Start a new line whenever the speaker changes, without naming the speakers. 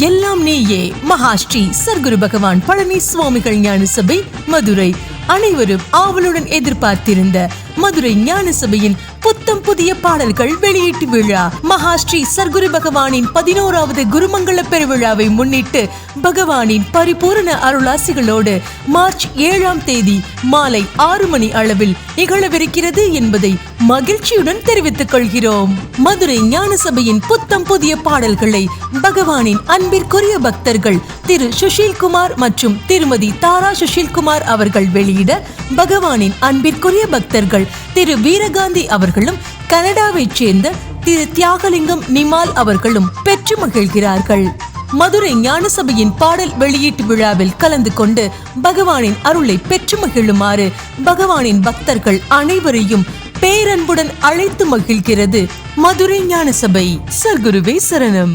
எல்லாம் நீயே மகாஸ்ரீ சர்க்குரு பகவான் பழனி சுவாமிகள் ஞான சபை மதுரை அனைவரும் ஆவலுடன் எதிர்பார்த்திருந்த மதுரை ஞான சபையின் புத்தம் புதிய பாடல்கள் வெளியீட்டு விழா மகாஸ்ரீ சர்க்குரு பகவானின் 11வது குருமங்கள பெருவிழாவை முன்னிட்டு பகவானின் பரிபூரண அருளாசிகளோடு மார்ச் 7ஆம் தேதி மாலை 6 மணி அளவில் நிகழவிருக்கிறது என்பதை மகிழ்ச்சியுடன் தெரிவித்துக் கொள்கிறோம். மதுரை ஞான சபையின் புத்தம் புதிய பாடல்களை பகவானின் அன்பிற்குரிய பக்தர்கள் திரு சுஷில்குமார் மற்றும் திருமதி தாரா சுஷில்குமார் அவர்கள் வெளியிட பகவானின் அன்பிற்குரிய பக்தர்கள் திரு வீரகாந்தி அவர்களும் கனடாவைச் சேர்ந்த திரு தியாகலிங்கம் நிமால் அவர்களும் பெற்று மகிழ்கிறார்கள். மதுரை ஞான சபையின் பாடல் வெளியீட்டு விழாவில் கலந்து கொண்டு பகவானின் அருளை பெற்று மகிழுமாறு பகவானின் பக்தர்கள் அனைவரையும் பேரன்புடன் அழைத்து மகிழ்கிறது மதுரை ஞான சபை. சர்க்குருவே சரணம்.